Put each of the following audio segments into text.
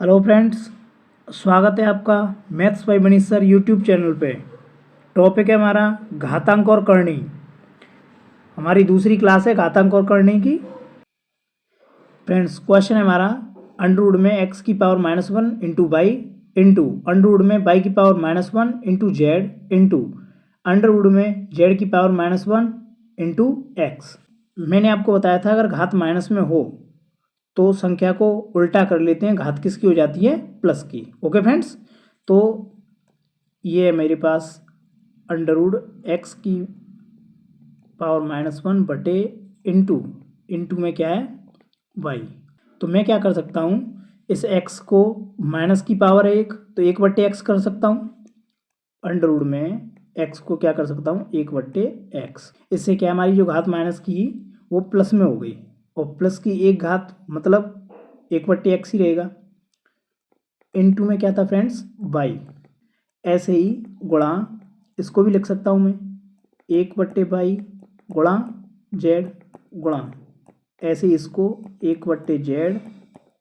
Hello friends, स्वागत है आपका maths by Manish sir YouTube channel पे। टॉपिक है हमारा घातांक और करनी। हमारी दूसरी क्लास है घातांक और करनी की। फ्रेंड्स, क्वेश्चन है हमारा अंडर रूट में x की power -1 into Y into under root में y की power -1 into Z into under root में z की पावर -1 इंटू एक्स। मैंने आपको बताया था अगर घात माइनस में हो तो संख्या को उल्टा कर लेते हैं, घात किसकी हो जाती है? प्लस की। ओके फ्रेंड्स, तो ये है मेरे पास अंडर रूट एक्स की पावर -1 बटे इंटू में क्या है? वाई। तो मैं क्या कर सकता हूँ, इस एक्स को माइनस की पावर है 1 तो 1 बट्टे एक्स कर सकता हूँ। अंडर रूट में एक्स को क्या कर सकता हूँ? 1 बट्टे एक्स। इससे क्या हमारी जो घात माइनस की वो प्लस में हो गई और प्लस की एक घात मतलब 1 बट्टे एक्स ही रहेगा। इंटू में क्या था फ्रेंड्स? वाई। ऐसे ही गुणा इसको भी लिख सकता हूँ मैं 1 बट्टे वाई गुणा जेड गुणा ऐसे ही इसको 1 बट्टे जेड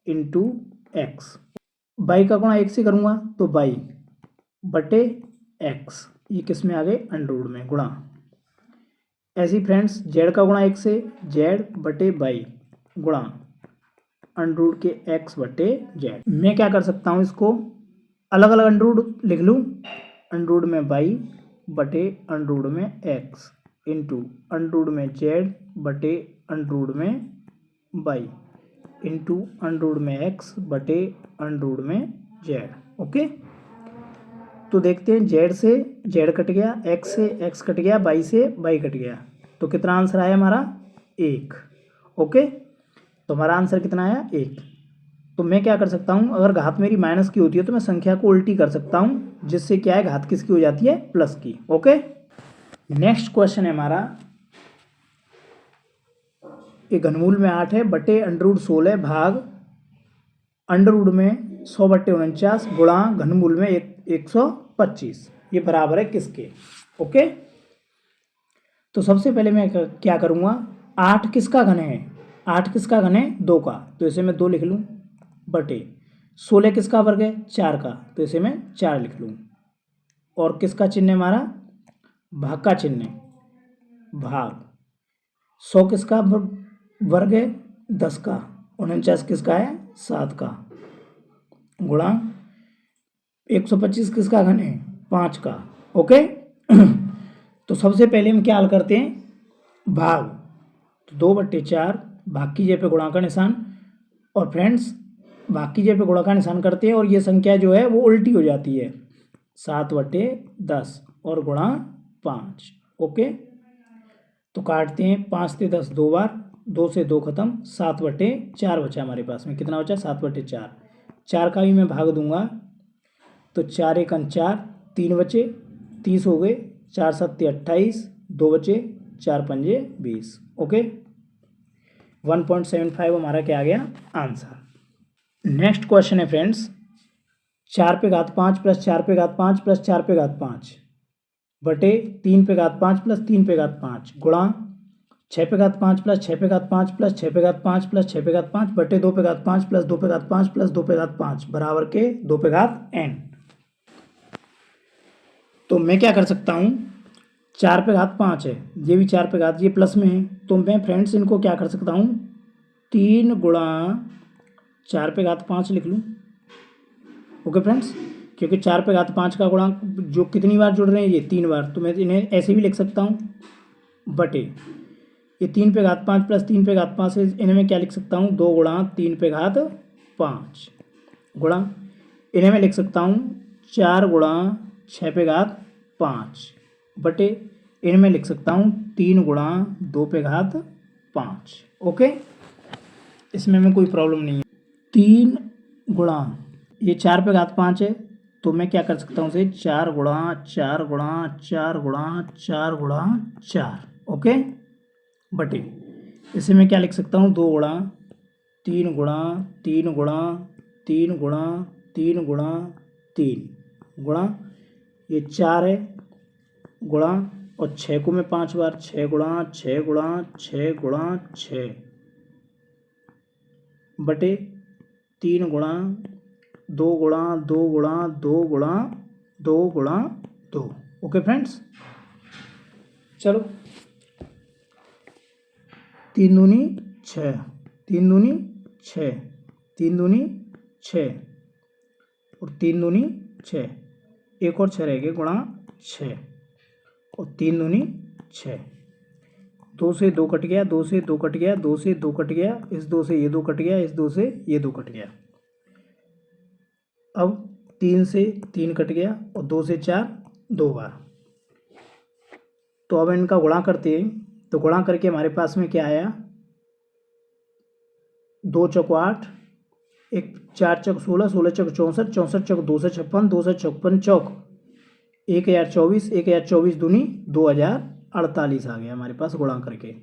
इंटू एक्स। वाई का गुणा 1 से करूँगा तो वाई बटे एक्स, ये किस में आ गए? अंडर रूट में गुणा। ऐसे ही फ्रेंड्स जेड का गुणा 1 से जेड बटे वाई गुणा अंडर रूट के एक्स बटे जेड। मैं क्या कर सकता हूँ, इसको अलग अलग अंडर रूट लिख लूँ। अंडर रूट में वाई बटे अंडर रूट में एक्स इंटू अंडर रूट में जेड बटे अंडर रूट में वाई इंटू अंडर रूट में एक्स बटे अंडर रूट में जेड। ओके, तो देखते हैं जेड से जेड कट गया, एक्स से एक्स कट गया, वाई से वाई कट गया, तो कितना आंसर आया हमारा? 1। ओके, तो हमारा आंसर कितना आया? 1। तो मैं क्या कर सकता हूँ, अगर घात मेरी माइनस की होती है तो मैं संख्या को उल्टी कर सकता हूँ, जिससे क्या है घात किसकी हो जाती है? प्लस की। ओके, नेक्स्ट क्वेश्चन है हमारा ये घनमूल में 8 है बटे अंडर रूट 16 भाग अंडर रूट में 100 बट्टे 49 गुणा घनमूल में 125, ये बराबर है किसके? ओके, तो सबसे पहले मैं क्या करूँगा, 8 किसका घन है? 8 किसका घन है? 2 का, तो इसे मैं 2 लिख लूँ बटे 16 किसका वर्ग है? 4 का, तो इसे मैं 4 लिख लूँ। और किसका चिन्ह है हमारा? भाग का चिन्ह है, भाग। 100 किसका वर्ग है? 10 का। 49 किसका है? 7 का गुणा 125 किसका घन है? 5 का। ओके, तो सबसे पहले हम क्या हल करते हैं? भाग, तो 2 बट्टे 4 भाग की जगह पे गुणा का निशान, और फ्रेंड्स भाग की जगह पे गुणा का निशान करते हैं और ये संख्या जो है वो उल्टी हो जाती है, 7 बट्टे 10 और गुणा 5। ओके, तो काटते हैं, 5 से 10 2 बार, 2 से 2 खत्म, 7 बट्टे 4 बचा हमारे पास में। कितना बचा? 7 बट्टे 4। 4 का भी मैं भाग दूंगा तो 4 एकम 4, 3 बचे, 30 हो गए, 4 सत्ते 28, 2 बचे, 4 पंजे 20। ओके, 1.75 हमारा क्या आ गया? आंसर। नेक्स्ट क्वेश्चन है फ्रेंड्स 4 पे घात 5 प्लस 4 पे घात 5 प्लस 4 पे घात 5 बटे 3 पे घात 5 प्लस 3 पे घात 5 गुणा 6 पे घात 5 प्लस 6 पे घात 5 प्लस 6 पे घात 5 प्लस 6 पे घात 5 बटे 2 पे घात 5 प्लस 2 पे घात 5 प्लस 2 पे घात 5 बराबर के 2 पे घात n। तो मैं क्या कर सकता हूँ, 4 पे घात 5 है, ये भी 4 पे घात, ये प्लस में है, तो मैं फ्रेंड्स इनको क्या कर सकता हूँ, 3 गुणा 4 पे घात 5 लिख लूँ। ओके फ्रेंड्स, क्योंकि 4 पे घात 5 का गुणांक जो कितनी बार जुड़ रहे हैं? ये 3 बार, तो मैं इन्हें ऐसे भी लिख सकता हूँ बटे ये 3 पे घात 5 प्लस 3 पे घात 5 है, इन्हें मैं क्या लिख सकता हूँ? 2 गुणा 3 पे घात 5 गुणा इन्हें मैं लिख सकता हूँ 4 गुणा 6 पे घात 5 बटे इन्हें मैं लिख सकता हूँ 3 गुणा 2 पे घात 5। ओके, इसमें में कोई प्रॉब्लम नहीं है। 3 गुणा ये 4 पे घात 5 है, तो मैं क्या कर सकता हूँ इसे 4 गुणा 4 गुणा 4 गुणा 4 गुणा 4। ओके, बटे इसे मैं क्या लिख सकता हूँ 2 गुणा 3 गुणा 3 गुणा 3 गुणा 3 गुणा 3 गुणा ये 4 है गुणा और 6 को मैं 5 बार 6 गुणा 6 गुणा 6 गुणा 6 बटे 3 गुणा 2 गुणा 2 गुणा 2 गुणा 2 गुणा 2। ओके फ्रेंड्स, चलो 3 दूनी 6, 3 दूनी 6, 3 दूनी 6 और 3 दूनी 6, एक और 6 रह गए, गुणा 6 और 3 दूनी 6। 2 से 2 कट गया, 2 से 2 कट गया, 2 से 2 कट गया, इस 2 से ये 2 कट गया, इस 2 से ये 2 कट गया। अब 3 से 3 कट गया और 2 से 4 2 बार। तो अब इनका गुणा करते हैं, तो गुणा करके हमारे पास में क्या आया, 2 चौको 8, 1 4 चौक 16, 16 चौक 64, 64 चौक 2 से 56, 2 से 56 चौक 1024, 1024 दूनी 2048 आ गया हमारे पास गुणा करके।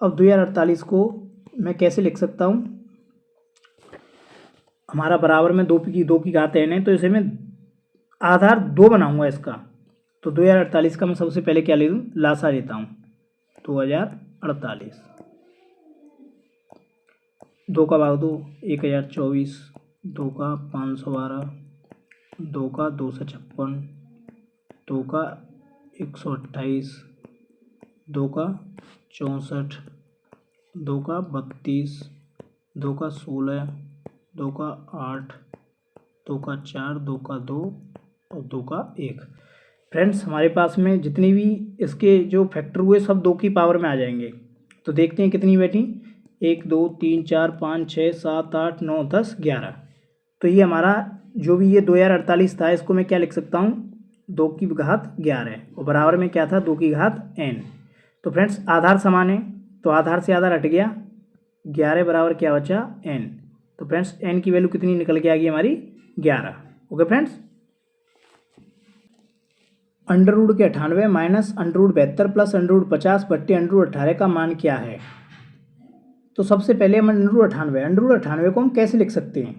अब 2048 को मैं कैसे लिख सकता हूँ, हमारा बराबर में 2 की घात n है, तो इसे मैं आधार 2 बनाऊंगा इसका। तो 2048 का मैं सबसे पहले क्या ले लूँ, लासा लेता हूँ, 2048, 2 का भाग 2 1024, 2 का 512, 2 का 256, 2 का 128, 2 का 64, 2 का 32, 2 का 16, 2 का 8, 2 का 4, 2 का 2 और 2 का 1। फ्रेंड्स, हमारे पास में जितनी भी इसके जो फैक्टर हुए सब 2 की पावर में आ जाएंगे। तो देखते हैं कितनी बैठी, 1 2 3 4 5 6 7 8 9 10 11। तो ये हमारा जो भी ये 2048 था, इसको मैं क्या लिख सकता हूँ, 2 की घात 11 और बराबर में क्या था, 2 की घात n। तो फ्रेंड्स आधार समान है, तो आधार से आधार हट गया, 11 बराबर क्या बचा, n। तो फ्रेंड्स n की वैल्यू कितनी निकल के आ गई हमारी, 11। ओके फ्रेंड्स, अंडर रूट के 98 minus under root 72 plus under root 50 बट्टे अंडर रूट 18 का मान क्या है। तो सबसे पहले हम अंडर रूट 98 को हम कैसे लिख सकते हैं।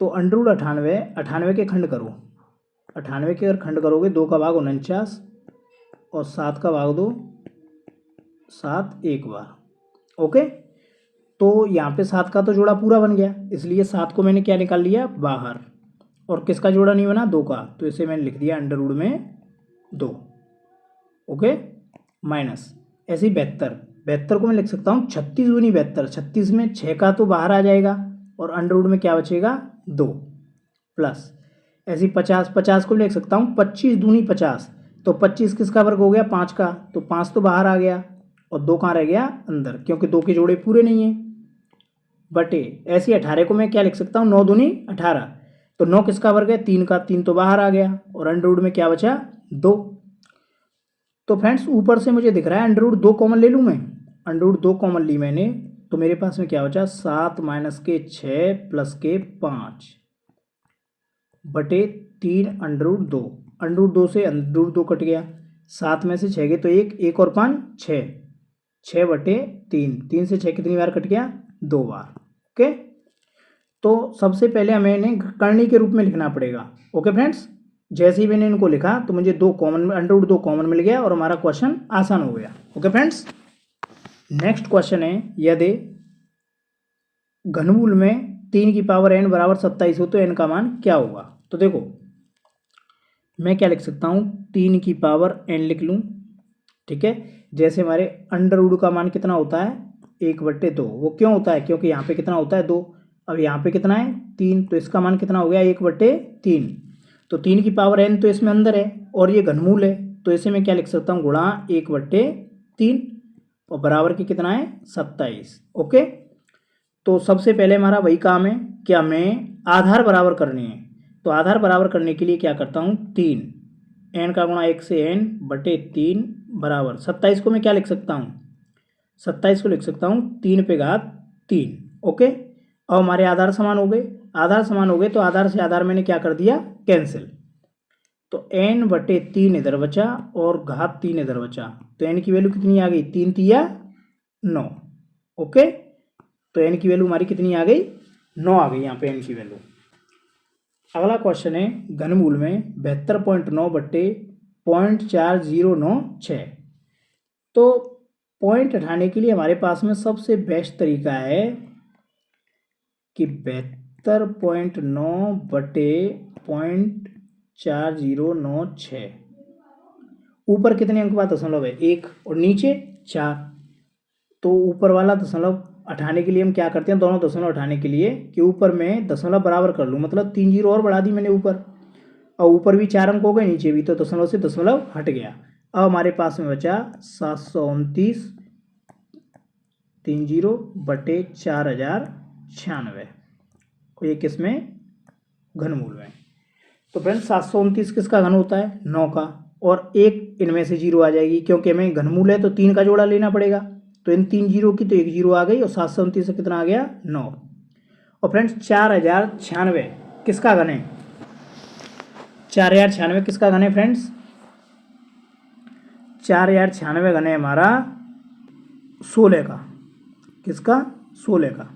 तो अंडर रूट 98 के खंड करो, 98 के अगर खंड करोगे, 2 का भाग 49 और 7 का भाग 2, 7 एक बार। ओके, तो यहाँ पे 7 का तो जोड़ा पूरा बन गया, इसलिए 7 को मैंने क्या निकाल लिया बाहर, और किसका जोड़ा नहीं बना, 2 का, तो इसे मैंने लिख दिया अंडर रूट में 2। ओके, माइनस ऐसे ही 72 को मैं लिख सकता हूँ 36 दूनी 72, 36 में 6 का तो बाहर आ जाएगा और अंडर रूट में क्या बचेगा, 2 प्लस ऐसे ही 50 को लिख सकता हूँ 25 दूनी 50, तो 25 किसका वर्ग हो गया, 5 का, तो 5 तो बाहर आ गया और 2 कहाँ रह गया अंदर, क्योंकि 2 के जोड़े पूरे नहीं है, बटे ऐसे 18 को मैं क्या लिख सकता हूँ, 9 दूनी 18, तो 9 किसका वर्ग है, 3 का, 3 तो बाहर आ गया और अंडर रूट में क्या बचा, 2। तो फ्रेंड्स ऊपर से मुझे दिख रहा है अंडर रूट 2 कॉमन ले लूँ मैं, अंडर रूट 2 कॉमन ली मैंने, तो मेरे पास में क्या बचा, 7 माइनस के 6 प्लस के 5 बटे 3 अंडर रूट 2। अंडर रूट 2 से अंडर रूट 2 कट गया, 7 में से 6 गए तो 1 और 5 6, 6 बटे 3, 3 से 6 कितनी बार कट गया, 2 बार। ओके, तो सबसे पहले हमें इन्हें करनी के रूप में लिखना पड़ेगा। ओके फ्रेंड्स, जैसे ही मैंने इनको लिखा तो मुझे 2 कॉमन, अंडर रूट 2 कॉमन मिल गया और हमारा क्वेश्चन आसान हो गया। ओके फ्रेंड्स, नेक्स्ट क्वेश्चन है, यदि घनमूल में 3 की पावर n बराबर 27 हो तो n का मान क्या होगा। तो देखो मैं क्या लिख सकता हूँ, 3 की पावर n लिख लूँ, ठीक है। जैसे हमारे अंडर रूट का मान कितना होता है, 1/2, वो क्यों होता है, क्योंकि यहाँ पे कितना होता है 2, अब यहाँ पे कितना है 3, तो इसका मान कितना हो गया 1/3। तो 3 की पावर n तो इसमें अंदर है और ये घनमूल है, तो इसे मैं क्या लिख सकता हूँ, गुणा 1/3 और बराबर के कितना है 27। ओके, तो सबसे पहले हमारा वही काम है कि हमें आधार बराबर करनी है। तो आधार बराबर करने के लिए क्या करता हूँ, 3 n का गुणा 1 से n बटे 3 बराबर 27 को मैं क्या लिख सकता हूँ, 27 को लिख सकता हूँ 3 पे घात 3। ओके, अब हमारे आधार समान हो गए, आधार समान हो गए तो आधार से आधार मैंने क्या कर दिया, कैंसिल। तो n बटे 3 इधर बचा और घात 3 इधर बचा, तो n की वैल्यू कितनी आ गई, 3 तिया 9। ओके, तो n की वैल्यू हमारी कितनी आ गई, 9 आ गई यहाँ पे n की वैल्यू। अगला क्वेश्चन है, घनमूल में 72.9 बट्टे 0.4096। तो पॉइंट हटाने के लिए हमारे पास में सबसे बेस्ट तरीका है कि 75.9 बटे 0.4096। ऊपर कितने अंक बाद दशमलव है? 1 और नीचे 4। तो ऊपर वाला दशमलव हटाने के लिए हम क्या करते हैं, दोनों दशमलव हटाने के लिए कि ऊपर में दशमलव बराबर कर लूँ, मतलब 3 जीरो और बढ़ा दी मैंने ऊपर, और ऊपर भी 4 अंक हो गए, नीचे भी, तो दशमलव से दशमलव हट गया। अब हमारे पास में बचा 729 30 बटे 4096, ये किसमें? घनमूल में। तो फ्रेंड्स 729 किसका घन होता है? 9 का, और एक इनमें से जीरो आ जाएगी, क्योंकि हमें घनमूल है तो 3 का जोड़ा लेना पड़ेगा। तो इन 3 जीरो की तो एक जीरो आ गई, और 729 से कितना आ गया? 9। और फ्रेंड्स 4096 किसका घन है? 4096 किसका घन है फ्रेंड्स? 4096 घन है हमारा 16 का। किसका? 16 का।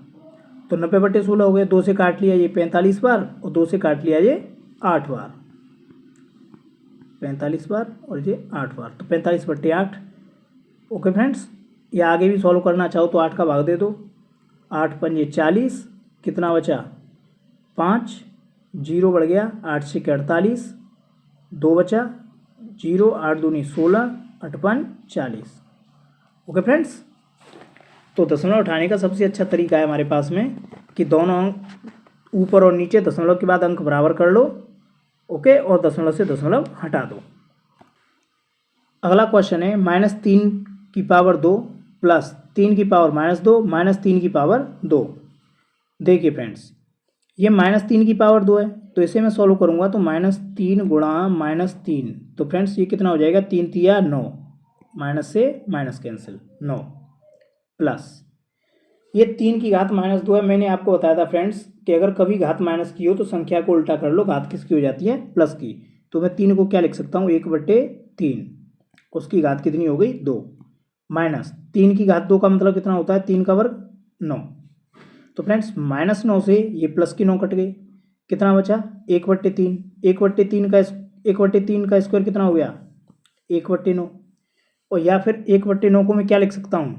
तो 90 बटे 16 हो गए, 2 से काट लिया ये 45 बार, और 2 से काट लिया ये 8 बार, 45 बार और ये 8 बार, तो 45 बटे 8। ओके फ्रेंड्स, ये आगे भी सॉल्व करना चाहो तो 8 का भाग दे दो, 8 पंजे 40, कितना बचा? 5, जीरो बढ़ गया, 8 से 48, 2 बचा, 0, 8 दूनी 16, 8 पंज 40। ओके फ्रेंड्स, तो दशमलव उठाने का सबसे अच्छा तरीका है हमारे पास में कि दोनों अंक ऊपर और नीचे दशमलव के बाद अंक बराबर कर लो, ओके, और दशमलव से दशमलव हटा दो। अगला क्वेश्चन है -3 की पावर 2 प्लस 3 की पावर -2 माइनस 3 की पावर 2। देखिए फ्रेंड्स, ये -3 की पावर 2 है, तो इसे मैं सॉल्व करूंगा तो -3 गुणा -3, तो फ्रेंड्स ये कितना हो जाएगा? 3 तिया 9, माइनस से माइनस कैंसिल, 9 प्लस ये 3 की घात -2 है। मैंने आपको बताया था फ्रेंड्स कि अगर कभी घात माइनस की हो तो संख्या को उल्टा कर लो, घात किसकी हो जाती है? प्लस की। तो मैं 3 को क्या लिख सकता हूँ? 1/3, उसकी घात कितनी हो गई? 2, माइनस 3 की घात 2 का मतलब कितना होता है? 3 का वर्ग 9। तो फ्रेंड्स -9 से ये प्लस की 9 कट गई, कितना बचा? 1/3, 1/3 का स्क्वायर कितना हो गया? 1/9, और या फिर 1/9 को मैं क्या लिख सकता हूँ?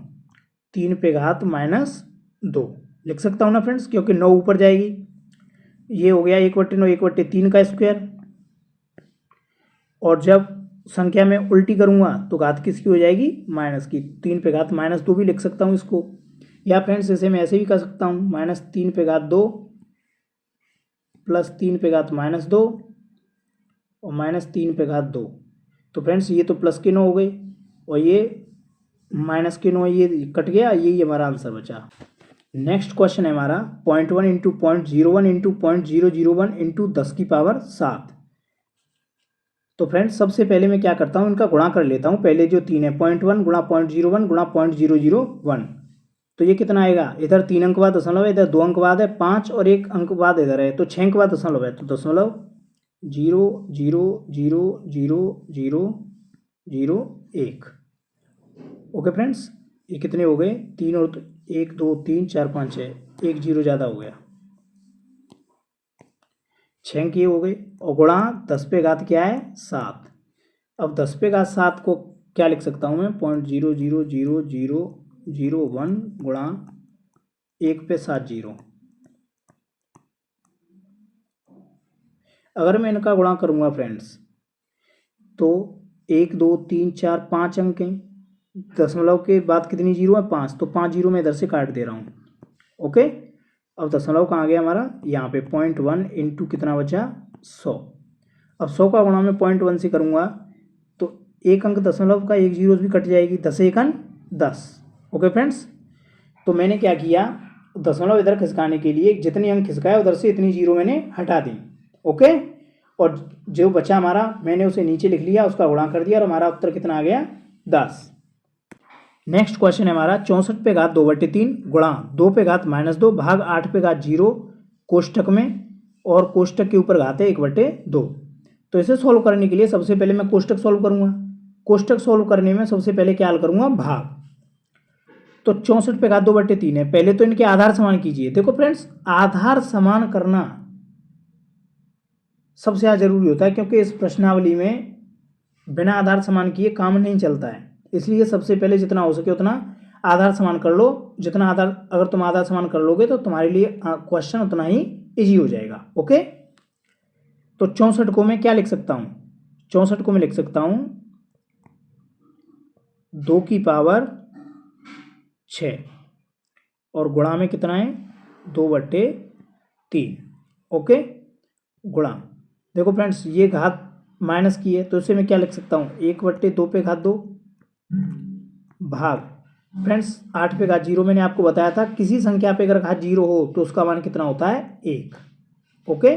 3 पे घात -2 लिख सकता हूँ ना फ्रेंड्स, क्योंकि 9 ऊपर जाएगी। ये हो गया 1/9, 1/3 का स्क्वायर, और जब संख्या में उल्टी करूँगा तो घात किसकी हो जाएगी? माइनस की। 3 पे घात -2 भी लिख सकता हूँ इसको, या फ्रेंड्स इसे मैं ऐसे भी कर सकता हूँ, -3 पे घात 2 प्लस 3 पे घात -2 और -3 पे घात 2। तो फ्रेंड्स ये तो प्लस के 9 हो गई, और ये माइनस के 9, ये कट गया, यही हमारा आंसर बचा। नेक्स्ट क्वेश्चन है हमारा 0.1 इंटू 0.01 इंटू 0.001 इंटू 10 की पावर 7। तो फ्रेंड्स सबसे पहले मैं क्या करता हूँ, इनका गुणा कर लेता हूँ। पहले जो 3 है 0.1 गुणा 0.01 गुणा 0.001, तो ये कितना आएगा? इधर 3 अंक बाद दशमलव है, इधर 2 अंक बाद है 5, और 1 अंक बाद इधर है, तो 6 अंक बाद दशमलव है, तो दशमलव 0.0000001। ओके फ्रेंड्स, ये कितने हो गए? 3 और 1 2 3 4 5 6, 1 जीरो ज़्यादा हो गया, 6 अंक ये हो गए, और गुणा 10 पे घात क्या है? 7। अब 10 पे घात 7 को क्या लिख सकता हूँ मैं? 0.00001 गुणा 1 पे 7 जीरो। अगर मैं इनका गुणा करूँगा फ्रेंड्स तो 1 2 3 4 5 अंक हैं, दशमलव के बाद कितनी जीरो है? 5, तो 5 जीरो मैं इधर से काट दे रहा हूँ। ओके, अब दशमलव कहाँ गया हमारा? यहाँ पे 0.1 इंटू कितना बचा? 100। अब 100 का गुणा मैं 0.1 से करूँगा तो एक अंक दशमलव का एक जीरो भी कट जाएगी, 10 एकन 10। ओके फ्रेंड्स, तो मैंने क्या किया, दशमलव इधर खिसकाने के लिए जितने अंक खिसकाए उधर से इतनी जीरो मैंने हटा दी। ओके, और जो बचा हमारा मैंने उसे नीचे लिख लिया, उसका गुणा कर दिया, और हमारा उत्तर कितना आ गया? 10। नेक्स्ट क्वेश्चन है हमारा 64 पे घात 2/3 गुणा 2 पे घात -2 भाग 8 पे घात 0 कोष्टक में, और कोष्टक के ऊपर घात है 1/2। तो इसे सॉल्व करने के लिए सबसे पहले मैं कोष्टक सॉल्व करूंगा। कोष्टक सॉल्व करने में सबसे पहले क्या हल करूंगा? भाग। तो 64 पे घात 2/3 है, पहले तो इनके आधार समान कीजिए। देखो फ्रेंड्स, आधार समान करना सबसे ज़्यादा जरूरी होता है, क्योंकि इस प्रश्नावली में बिना आधार समान किए काम नहीं चलता है। इसलिए सबसे पहले जितना हो सके उतना आधार समान कर लो। जितना आधार, अगर तुम आधार समान कर लोगे तो तुम्हारे लिए क्वेश्चन उतना ही इजी हो जाएगा। ओके, तो 64 को मैं क्या लिख सकता हूँ, 64 को मैं लिख सकता हूँ 2 की पावर 6 और गुणा में कितना है 2/3। ओके, गुणा, देखो फ्रेंड्स ये घात माइनस की है तो इसे मैं क्या लिख सकता हूँ 1/2 पे घात 2 भाग, फ्रेंड्स 8 पे घात 0 मैंने आपको बताया था किसी संख्या पे अगर घात 0 हो तो उसका मान कितना होता है 1। ओके,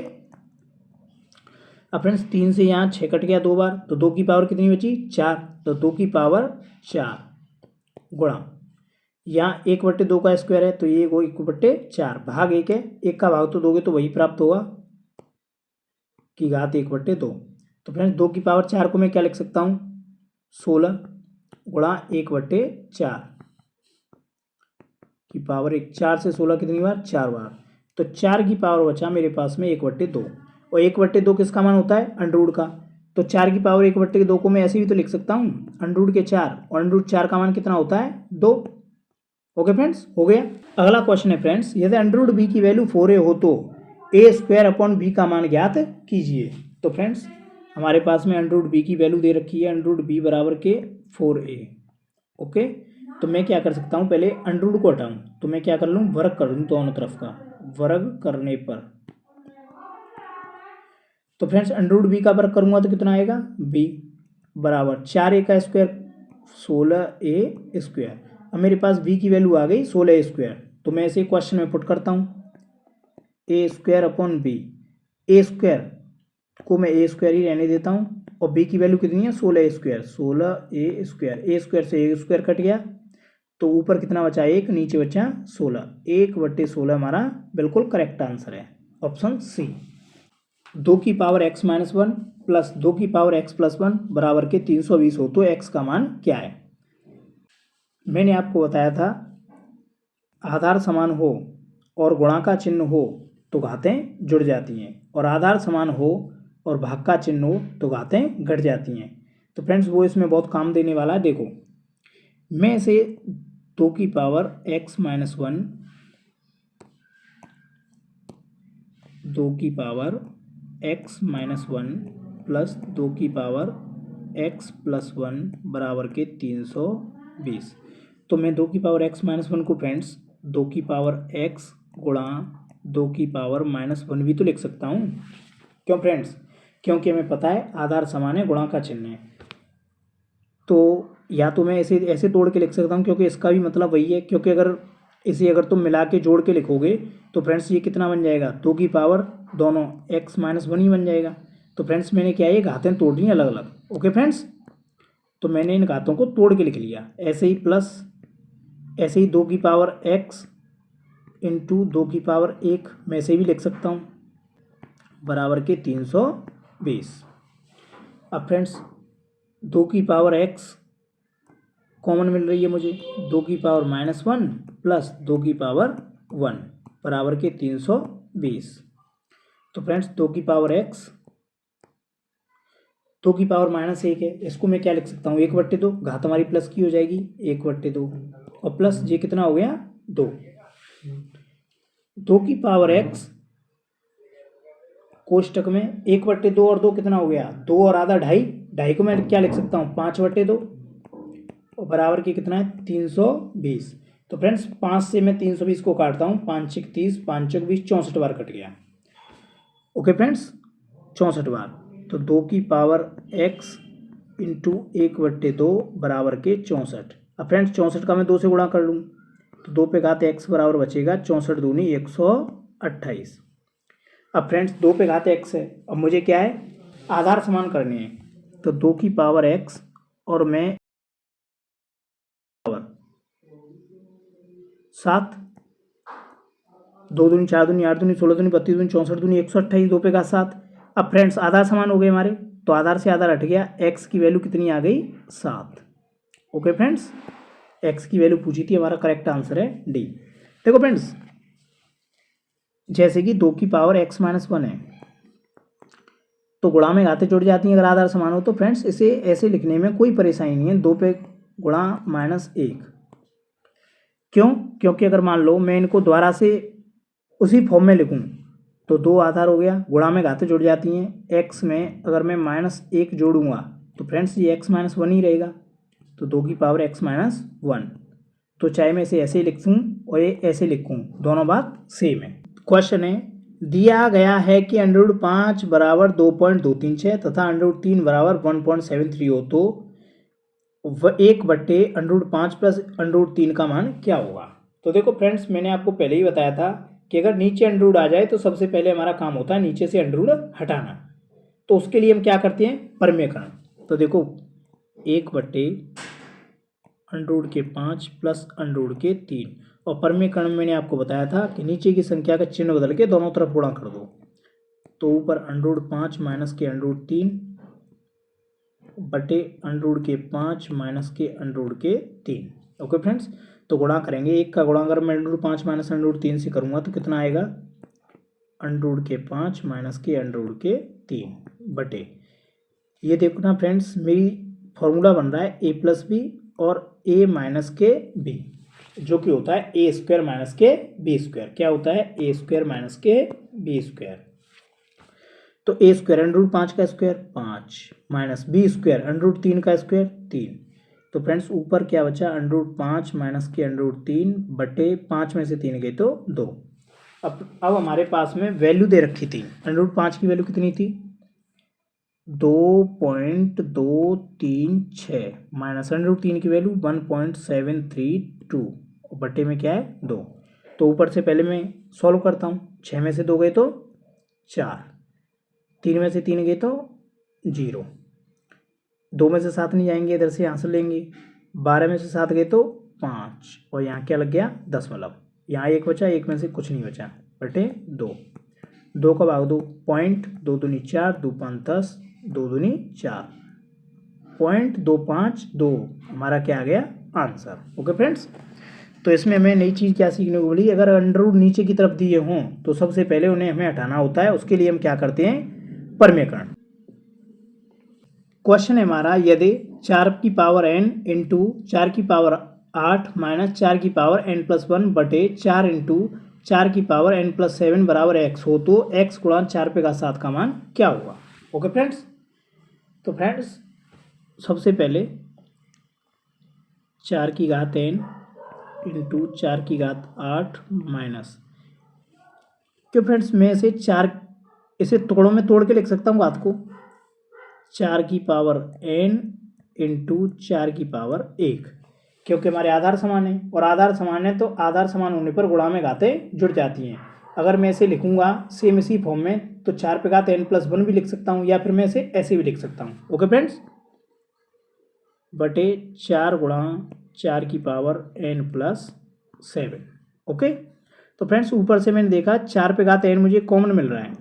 अब फ्रेंड्स 3 से यहाँ 6 कट गया 2 बार, तो 2 की पावर कितनी बची 4, तो 2 की पावर 4 गुणा, यहाँ 1/2 का स्क्वायर है तो ये 1/4 भाग 1 है, 1 का भाग तो दोगे तो वही प्राप्त होगा कि घात 1/2। तो फ्रेंड्स 2 की पावर 4 को मैं क्या लिख सकता हूँ 16 गुणा 1/4 की पावर 1, 4 से 16 कितनी बार 4 बार, तो 4 की पावर बचा मेरे पास में 1/2 और 1/2 किसका मान होता है अंडरूट का, तो 4 की पावर 1/2 को मैं ऐसे भी तो लिख सकता हूँ अंडरूट के 4 और अंडरूट 4 का मान कितना होता है 2। ओके फ्रेंड्स, हो गया। अगला क्वेश्चन है फ्रेंड्स, यदि अंडरूट बी की वैल्यू 4a हो तो ए स्क्वायर अपॉन बी का मान ज्ञात कीजिए। तो फ्रेंड्स हमारे पास में अंडरूट बी की वैल्यू दे रखी है अंडरूट बी बराबर के 4a। ओके, तो मैं क्या कर सकता हूँ पहले अंडरूट को हटाऊँ तो मैं क्या कर लूँ वर्ग कर दूँ दोनों तरफ का, वर्ग करने पर तो फ्रेंड्स अंडरूट बी का वर्ग करूँगा तो कितना आएगा बी बराबर 4a का स्क्वायर 16a स्क्वायर। अब मेरे पास b की वैल्यू आ गई 16a स्क्वायर, तो मैं इसे क्वेश्चन में पुट करता हूँ ए स्क्वायर अपॉन बी, ए स्क्वायर को मैं ए स्क्वायर ही रहने देता हूँ और b की वैल्यू कितनी है 16a स्क्वायर, 16a स्क्वायर, ए स्क्वायर से ए स्क्वायर कट गया तो ऊपर कितना बचा 1, नीचे बचा 16, 1/16 हमारा बिल्कुल करेक्ट आंसर है ऑप्शन सी। 2 की पावर x माइनस 1 प्लस 2 की पावर x प्लस 1 बराबर के 320 हो तो x का मान क्या है। मैंने आपको बताया था आधार समान हो और गुणा का चिन्ह हो तो घातें जुड़ जाती हैं और आधार समान हो और भाग का चिन्ह हो तो घातें घट जाती हैं। तो फ्रेंड्स वो इसमें बहुत काम देने वाला है। देखो मैं इसे 2 की पावर x माइनस 1, 2 की पावर x माइनस 1 प्लस 2 की पावर x प्लस 1 बराबर के 320, तो मैं 2 की पावर x माइनस 1 को फ्रेंड्स 2 की पावर x गुणा 2 की पावर माइनस 1 भी तो लिख सकता हूँ। क्यों फ्रेंड्स, क्योंकि हमें पता है आधार समान है गुणा का चिन्ह है, तो या तो मैं ऐसे ऐसे तोड़ के लिख सकता हूँ क्योंकि इसका भी मतलब वही है, क्योंकि अगर इसे अगर तुम मिला के जोड़ के लिखोगे तो फ्रेंड्स ये कितना बन जाएगा 2 की पावर दोनों x माइनस 1 ही बन जाएगा। तो फ्रेंड्स मैंने क्या है घातें तोड़ ली अलग अलग। ओके फ्रेंड्स, तो मैंने इन घातों को तोड़ के लिख लिया ऐसे ही, प्लस ऐसे ही 2 की पावर x इंटू 2 की पावर 1 मैं ऐसे भी लिख सकता हूँ बराबर के 320। अब फ्रेंड्स 2 की पावर x कॉमन मिल रही है मुझे, 2 की पावर माइनस 1 प्लस 2 की पावर 1 बराबर के 320। तो फ्रेंड्स 2 की पावर x 2 की पावर माइनस 1 है, इसको मैं क्या लिख सकता हूँ 1/2, घात हमारी प्लस की हो जाएगी 1/2 और प्लस ये कितना हो गया 2। 2 की पावर x कोष्टक में 1/2 और 2 कितना हो गया 2 और आधा 2.5, 2.5 को मैं क्या लिख सकता हूँ 5/2 और बराबर की कितना है 320। तो फ्रेंड्स 5 से मैं 320 को काटता हूँ, 5 6 30, 5 6 20, 64 बार कट गया। ओके फ्रेंड्स 64 बार, तो 2 की पावर x इंटू 1/2 बराबर के 64। अब फ्रेंड्स 64 का मैं 2 से गुणा कर लूँ तो 2 पे घात x बराबर बचेगा 64 दूनी 128। अब फ्रेंड्स 2 पे घात x है, अब मुझे क्या है आधार समान करने हैं, तो 2 की पावर x और मैं 7, 2 दूनी 4 दूनी 8 दूनी 16 दूनी 32 दूनी 64 दूनी 128, 2 पे घात 7। अब फ्रेंड्स आधार समान हो गए हमारे, तो आधार से आधार हट गया, x की वैल्यू कितनी आ गई 7। ओके फ्रेंड्स, x की वैल्यू पूछी थी, हमारा करेक्ट आंसर है डी। देखो फ्रेंड्स जैसे कि 2 की पावर x माइनस 1 है तो गुणा में घातें जुड़ जाती हैं अगर आधार समान हो, तो फ्रेंड्स इसे ऐसे लिखने में कोई परेशानी नहीं है, 2 पे गुणा माइनस 1। क्यों, क्योंकि अगर मान लो मैं इनको दोबारा से उसी फॉर्म में लिखूं तो 2 आधार हो गया, गुणा में घातें जुड़ जाती हैं। x में अगर मैं -1 जोड़ूंगा तो फ्रेंड्स ये x-1 ही रहेगा, तो 2 की पावर x-1। तो चाहे मैं इसे ऐसे लिखूँ और ये ऐसे लिखूँ, दोनों बात सेम है। क्वेश्चन है, दिया गया है कि √5 बराबर 2.236 तथा √3 बराबर 1.73 हो, तो 1/√5 प्लस √3 का मान क्या होगा। तो देखो फ्रेंड्स, मैंने आपको पहले ही बताया था कि अगर नीचे अंडर रूट आ जाए तो सबसे पहले हमारा काम होता है नीचे से अंडर रूट हटाना। तो उसके लिए हम क्या करते हैं, परमेयकरण। तो देखो 1/√5 प्लस √3, और परमेयकरण मैंने आपको बताया था कि नीचे की संख्या का चिन्ह बदल के दोनों तरफ गुणा कर दो। तो ऊपर √5 माइनस के √3 बटे √5 माइनस के √3। ओके फ्रेंड्स, तो गुणा करेंगे। 1 का गुणा अगर मैं √5 माइनस √3 से करूँगा तो कितना आएगा, √5 माइनस के √3 बटे, ये देखो ना फ्रेंड्स, मेरी फॉर्मूला बन रहा है a+b और a माइनस के b, जो कि होता है a² माइनस के b²। क्या होता है, a² माइनस के b²। तो a² √5 का स्क्वायर 5 माइनस b² √3 का स्क्वायर 3। तो फ्रेंड्स ऊपर क्या बचा, √5 माइनस के √3 बटे 5 में से 3 गए तो 2। अब हमारे पास में वैल्यू दे रखी थी, √5 की वैल्यू कितनी थी, 2.236 माइनस √3 की वैल्यू 1.732 बटे में क्या है 2। तो ऊपर से पहले मैं सॉल्व करता हूँ। 6 में से 2 गए तो 4, 3 में से 3 गए तो 0, 2 में से 7 नहीं जाएंगे, इधर से यहाँ से लेंगे। 12 में से 7 गए तो 5, और यहाँ क्या लग गया, दशमलव। यहाँ 1 बचा, 1 में से कुछ नहीं बचा, बटे 2। 2 का भाग 2, पॉइंट 2 दूनी 4, 2 5 10, 2 दूनी 4, 0.252 हमारा क्या आ गया, आंसर। ओके फ्रेंड्स, तो इसमें हमें नई चीज़ क्या सीखने को मिली, अगर अंडर रूट नीचे की तरफ दिए हों तो सबसे पहले उन्हें हमें हटाना होता है। उसके लिए हम क्या करते हैं, परमेयकरण। क्वेश्चन है हमारा, यदि 4 की पावर n इंटू 4 की पावर 8 माइनस 4 की पावर n+1 बटे 4 इंटू 4 की पावर n+7 बराबर x हो, तो x गुणा 4 पे का 7 का मान क्या होगा। ओके फ्रेंड्स, तो फ्रेंड्स सबसे पहले 4 की घात n इंटू 4 की घात 8 माइनस, क्यों फ्रेंड्स मैं इसे टुकड़ों में तोड़ के लिख सकता हूँ घात को, 4 की पावर n इंटू 4 की पावर 1, क्योंकि हमारे आधार समान है, और आधार समान है तो आधार समान होने पर गुणा में घातें जुड़ जाती हैं। अगर मैं इसे लिखूंगा सेम इसी फॉर्म में तो 4 पे घात n+1 भी लिख सकता हूँ, या फिर मैं इसे ऐसे भी लिख सकता हूँ। ओके फ्रेंड्स, बटे 4 गुणा 4 की पावर n+7। ओके, तो फ्रेंड्स ऊपर से मैंने देखा 4 पे घात n मुझे कॉमन मिल रहा है,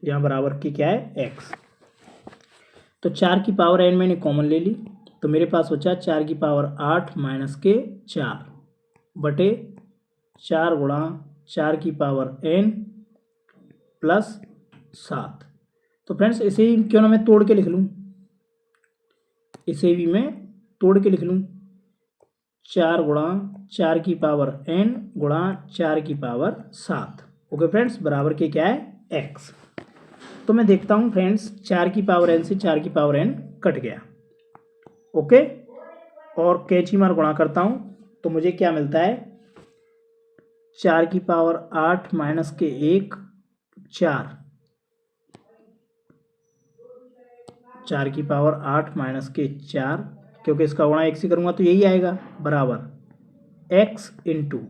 यहाँ बराबर की क्या है x, तो 4 की पावर n मैंने कॉमन ले ली, तो मेरे पास बचा 4 की पावर 8 माइनस के 4 बटे 4 गुणा 4 की पावर n प्लस 7। तो फ्रेंड्स इसे ही क्यों ना मैं तोड़ के लिख लूँ, इसे भी मैं तोड़ के लिख लूँ, 4 गुणा 4 की पावर n गुणा 4 की पावर 7। ओके फ्रेंड्स, बराबर के क्या है, x। तो मैं देखता हूँ फ्रेंड्स 4 की पावर n से 4 की पावर n कट गया। ओके, और कैंची मार गुणा करता हूँ तो मुझे क्या मिलता है, 4 की पावर 8 माइनस के 1 4, 4 की पावर 8 माइनस के 4, क्योंकि इसका गुणा 1 से करूँगा तो यही आएगा, बराबर x इंटू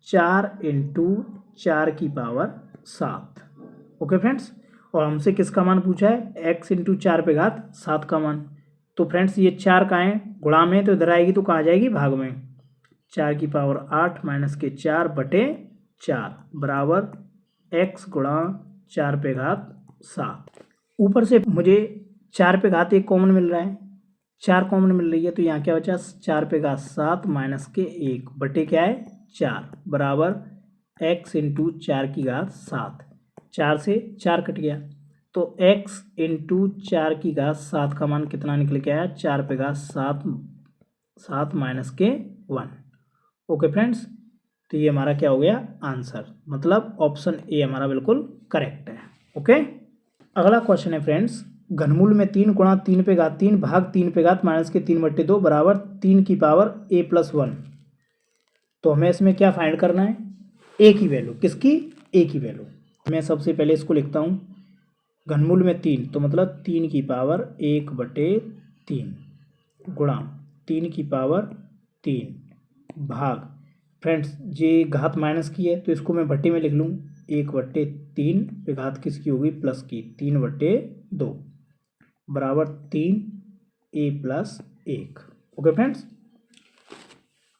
4 इंटू 4 की पावर 7। ओके फ्रेंड्स, और हमसे किसका मान पूछा है, x इंटू 4 पे घात 7 का मान। तो फ्रेंड्स ये 4 कहाँ है, गुणा में, तो इधर आएगी तो कहाँ जाएगी, भाग में। 4 की पावर 8 माइनस के 4 बटे 4 बराबर x गुणा 4 पे घात 7। ऊपर से मुझे 4 पे घात 1 कॉमन मिल रहा है, 4 कॉमन मिल रही है, तो यहाँ क्या बचा, 4 पे घात 7 माइनस के 1 बटे क्या है 4 बराबर x इंटू 4 की घात 7। 4 से 4 कट गया, तो x इंटू 4 की घात 7 का मान कितना निकल के आया, 4 पे घात 7 माइनस के 1। ओके फ्रेंड्स, तो ये हमारा क्या हो गया आंसर, मतलब ऑप्शन ए हमारा बिल्कुल करेक्ट है। ओके, अगला क्वेश्चन है फ्रेंड्स, घनमूल में 3 गुणा 3 पे घात 3 भाग 3 पे घात माइनस के 3/2 बराबर 3 की पावर a+1। तो हमें इसमें क्या फाइंड करना है, ए की वैल्यू, किसकी, ए की वैल्यू। मैं सबसे पहले इसको लिखता हूँ, घनमूल में 3 तो मतलब 3 की पावर 1/3 गुणा 3 की पावर 3 भाग, फ्रेंड्स ये घात माइनस की है तो इसको मैं भट्टे में लिख लूँ, 1/3 पे घात किसकी होगी, प्लस की, 3/2 बराबर 3a+1। ओके फ्रेंड्स,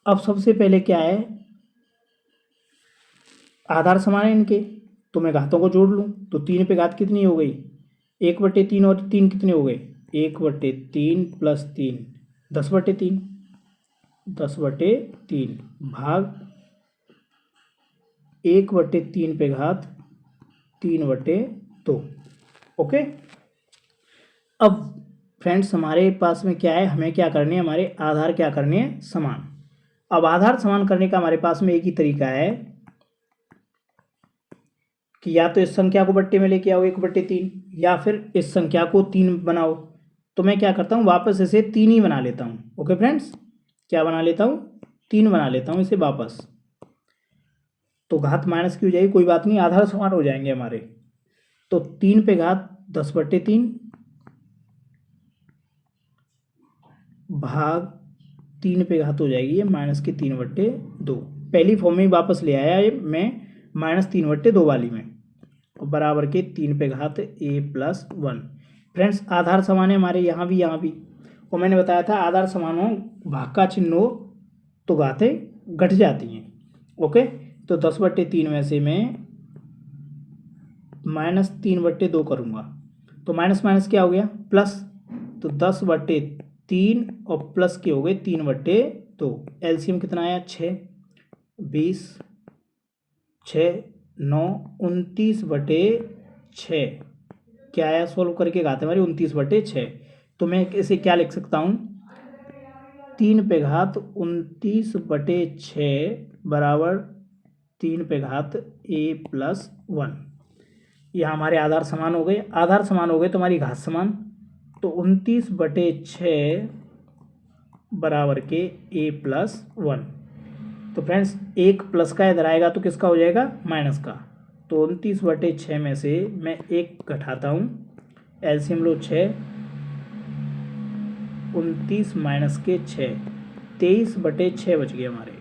अब सबसे पहले क्या है, आधार समान है इनके, तो मैं घातों को जोड़ लूँ, तो 3 पे घात कितनी हो गई, 1/3 और 3 कितने हो गए, 1/3 + 3 10/3, 10/3 भाग 1/3 पे घात 3/2। ओके, अब फ्रेंड्स हमारे पास में क्या है, हमें क्या करने हैं, हमारे आधार क्या करने हैं, समान। अब आधार समान करने का हमारे पास में एक ही तरीका है कि या तो इस संख्या को बट्टे में लेके आओ 1/3, या फिर इस संख्या को 3 बनाओ। तो मैं क्या करता हूँ, वापस इसे 3 ही बना लेता हूँ। ओके फ्रेंड्स, क्या बना लेता हूँ, 3 बना लेता हूँ इसे वापस। तो घात माइनस की हो जाएगी, कोई बात नहीं, आधार समान हो जाएंगे हमारे। तो 3 पे घात 10/3 भाग 3 पे घात हो जाएगी ये माइनस की 3/2। पहली फॉर्म में वापस ले आया ये मैं -3/2 वाली में, और बराबर के 3 पे घात a+1। फ्रेंड्स आधार समान है हमारे यहाँ भी, और मैंने बताया था आधार समान हो, भाग का चिन्ह हो तो घातें घट जाती हैं। ओके, तो 10/3 में से मैं -3/2 करूँगा, तो माइनस माइनस क्या हो गया, प्लस, तो 10/3 और प्लस के हो गए 3/2। एलसीएम कितना आया, 6, 20, 6, 9, 29/6। क्या आया, सोल्व करके घात हमारी 29/6। तो मैं इसे क्या लिख सकता हूँ, 3 पे घात 29/6 बराबर 3 पे घात a+1। यह हमारे आधार समान हो गए, आधार समान हो गए तो हमारी घात समान, तो 29/6 बराबर के a+1। तो फ्रेंड्स एक प्लस का इधर आएगा तो किसका हो जाएगा, माइनस का। तो 29/6 में से मैं 1 घटाता हूँ, एलसीएम लो 6, 29 माइनस के 6, 23/6 बच गए हमारे।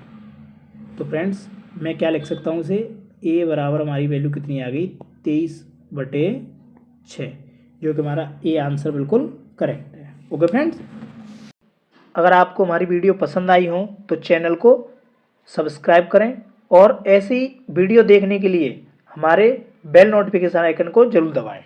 तो फ्रेंड्स मैं क्या लिख सकता हूँ इसे, ए बराबर हमारी वैल्यू कितनी आ गई, 23/6, जो कि हमारा ए आंसर बिल्कुल करेक्ट है। ओके फ्रेंड्स, अगर आपको हमारी वीडियो पसंद आई हो तो चैनल को सब्सक्राइब करें, और ऐसी वीडियो देखने के लिए हमारे बेल नोटिफिकेशन आइकन को जरूर दबाएं।